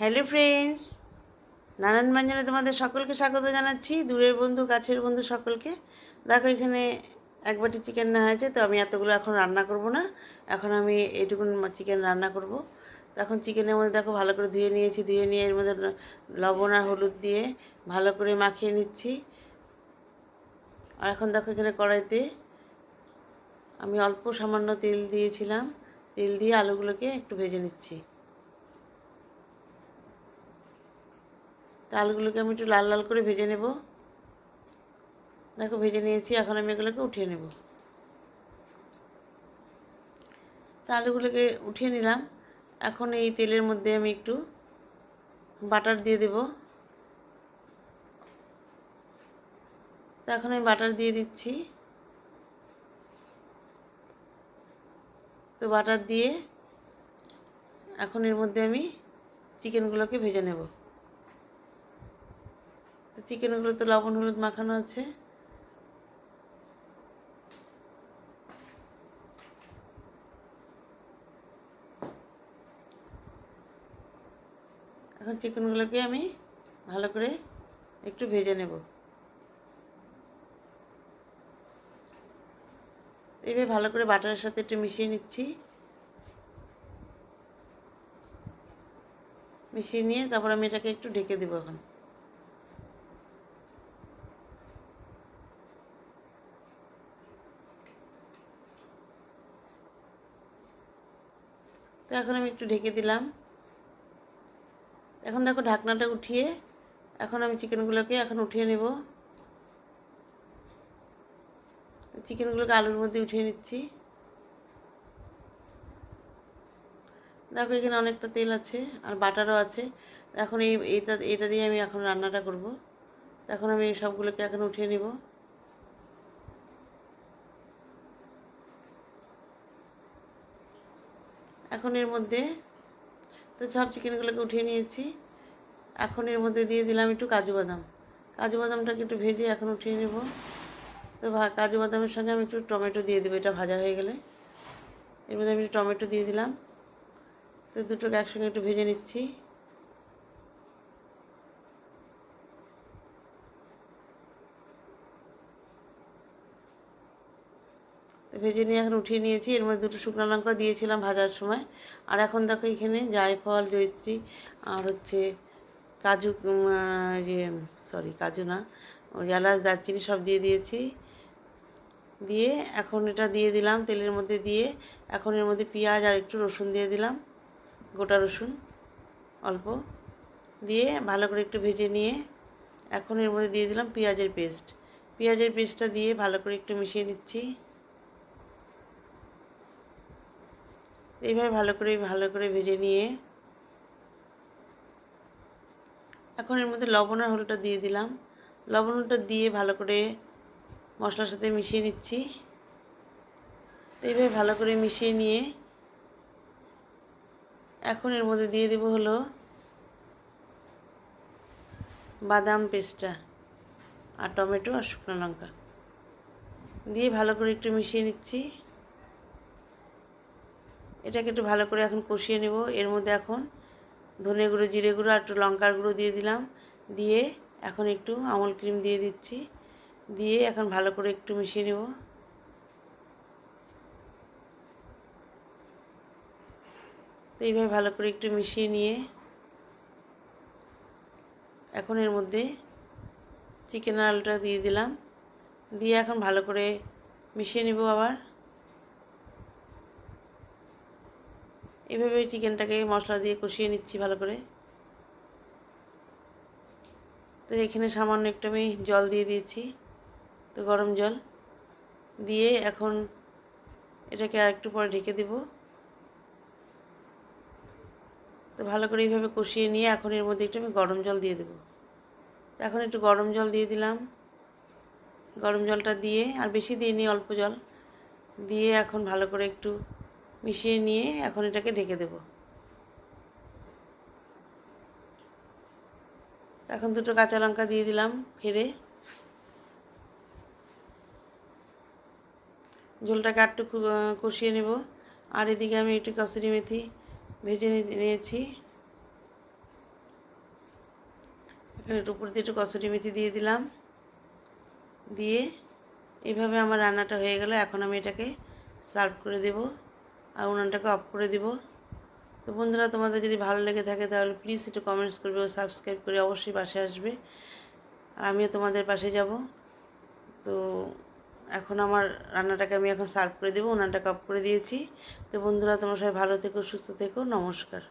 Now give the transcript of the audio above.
Hello friends, নানান ব্যঞ্জনে তোমাদের সকলকে স্বাগত জানাচ্ছি। দূরের বন্ধু, কাছের বন্ধু সকলকে। দেখো এখানে এক বাটি চিকেন নেওয়া হয়েছে, তো আমি এতগুলো এখন রান্না করব না। এখন আমি এইটুকুন চিকেন রান্না করব। তো এখন চিকেনের মধ্যে দেখো ভালো করে ধুয়ে নিয়েছি, ধুয়ে নিয়ে এর মধ্যে লবণ আর হলুদ দিয়ে ভালো করে মাখিয়ে নিচ্ছি। আর এখন দেখো এখানে কড়াইতে আমি অল্প সামান্য তেল দিয়েছিলাম, তেল দিয়ে আলুগুলোকে একটু ভেজে নিচ্ছি। তো আলুগুলোকে আমি একটু লাল লাল করে ভেজে নেব। দেখো ভেজে নিয়েছি, এখন আমি এগুলোকে উঠিয়ে নেব। তো আলুগুলোকে উঠিয়ে নিলাম। এখন এই তেলের মধ্যে আমি একটু বাটার দিয়ে দেব। তো এখন আমি বাটার দিয়ে দিচ্ছি। তো বাটার দিয়ে এখন এর মধ্যে আমি চিকেনগুলোকে ভেজে নেব। তো চিকেনগুলো তো লবণ হলুদ মাখানো আছে। এখন চিকেনগুলোকে আমি ভালো করে একটু ভেজে নেব। এইভাবে ভালো করে বাটারের সাথে একটু মিশিয়ে নিচ্ছি। মিশিয়ে নিয়ে তারপর আমি এটাকে একটু ঢেকে দেবো। এখন তো এখন আমি একটু ঢেকে দিলাম। এখন দেখো ঢাকনাটা উঠিয়ে এখন আমি চিকেনগুলোকে এখন উঠিয়ে নেব। চিকেনগুলোকে আলুর মধ্যে উঠিয়ে নিচ্ছি। দেখো এখানে অনেকটা তেল আছে আর বাটারও আছে। এখন এটা দিয়ে আমি এখন রান্নাটা করব। এখন আমি সবগুলোকে এখন উঠিয়ে নিব। এখন এর মধ্যে তো সব চিকেনগুলোকে উঠিয়ে নিয়েছি। এখন এর মধ্যে দিয়ে দিলাম একটু কাজু বাদাম। কাজু বাদামটাকে একটু ভেজে এখন উঠিয়ে নেব। তো কাজু বাদামের সঙ্গে আমি একটু টমেটো দিয়ে দেবো। এটা ভাজা হয়ে গেলে এর মধ্যে আমি একটু টমেটো দিয়ে দিলাম। তো দুটোকে একসঙ্গে একটু ভেজে নিচ্ছি। ভেজে নিয়ে এখন উঠিয়ে নিয়েছি। এর মধ্যে দুটো শুকনো লঙ্কা দিয়েছিলাম ভাজার সময়। আর এখন দেখো এখানে জায়ফল, জয়িত্রী আর হচ্ছে কাজু, যে কাজু না, ওই এলাচ দারচিনি সব দিয়ে দিয়েছি। দিয়ে এখন এটা দিয়ে দিলাম তেলের মধ্যে। দিয়ে এখন এর মধ্যে পেঁয়াজ আর একটু রসুন দিয়ে দিলাম, গোটা রসুন অল্প দিয়ে ভালো করে একটু ভেজে নিয়ে এখন এর মধ্যে দিয়ে দিলাম পেঁয়াজের পেস্ট। পেঁয়াজের পেস্টটা দিয়ে ভালো করে একটু মিশিয়ে নিচ্ছি। এইভাবে ভালো করে ভেজে নিয়ে এখন এর মধ্যে লবণ আর হলুদটা দিয়ে দিলাম। লবণটা দিয়ে ভালো করে মশলার সাথে মিশিয়ে নিচ্ছি। এইভাবে ভালো করে মিশিয়ে নিয়ে এখন এর মধ্যে দিয়ে দেবো হলো বাদাম পেস্টটা আর টমেটো আর শুকনো লঙ্কা দিয়ে ভালো করে একটু মিশিয়ে নিচ্ছি। এটাকে একটু ভালো করে এখন কষিয়ে নেব। এর মধ্যে এখন ধনে গুঁড়ো, জিরে গুঁড়ো আর একটু লঙ্কার গুঁড়ো দিয়ে দিলাম। দিয়ে এখন একটু আমুল ক্রিম দিয়ে দিচ্ছি। দিয়ে এখন ভালো করে একটু মিশিয়ে নেব। তো এইভাবে ভালো করে একটু মিশিয়ে নিয়ে এখন এর মধ্যে চিকেন আলুটা দিয়ে দিলাম। দিয়ে এখন ভালো করে মিশিয়ে নেব। আবার এভাবে চিকেনটাকে মশলা দিয়ে কষিয়ে নিচ্ছি ভালো করে। তো এখানে সামান্য একটু আমি জল দিয়ে দিয়েছি, তো গরম জল দিয়ে এখন এটাকে আর একটু পরে ঢেকে দেব। তো ভালো করে এইভাবে কষিয়ে নিয়ে এখন এর মধ্যে একটু আমি গরম জল দিয়ে দেবো। এখন একটু গরম জল দিয়ে দিলাম। গরম জলটা দিয়ে আর বেশি দিইনি, অল্প জল দিয়ে এখন ভালো করে একটু মিশিয়ে নিয়ে এখন এটাকে ঢেকে দেব। এখন দুটো কাঁচা লঙ্কা দিয়ে দিলাম ফেলে। ঝোলটাকে একটু কষিয়ে নেব। আর এদিকে আমি একটু কসুরি মেথি ভেজে নিয়েছি। এখানে একটু উপর দিয়ে একটু কসুরি মেথি দিয়ে দিলাম। দিয়ে এইভাবে আমার রান্নাটা হয়ে গেল। এখন আমি এটাকে সার্ভ করে দেব আর উনানটাকে অফ করে দেব। তো বন্ধুরা, তোমাদের যদি ভালো লেগে থাকে তাহলে প্লিজ একটু কমেন্টস করবে ও সাবস্ক্রাইব করে অবশ্যই পাশে আসবে, আর আমিও তোমাদের পাশে যাব। তো এখন আমার রান্নাটাকে আমি এখন সার্ভ করে দেবো। উনানটাকে অফ করে দিয়েছি। তো বন্ধুরা, তোমরা সবাই ভালো থেকো, সুস্থ থেকো। নমস্কার।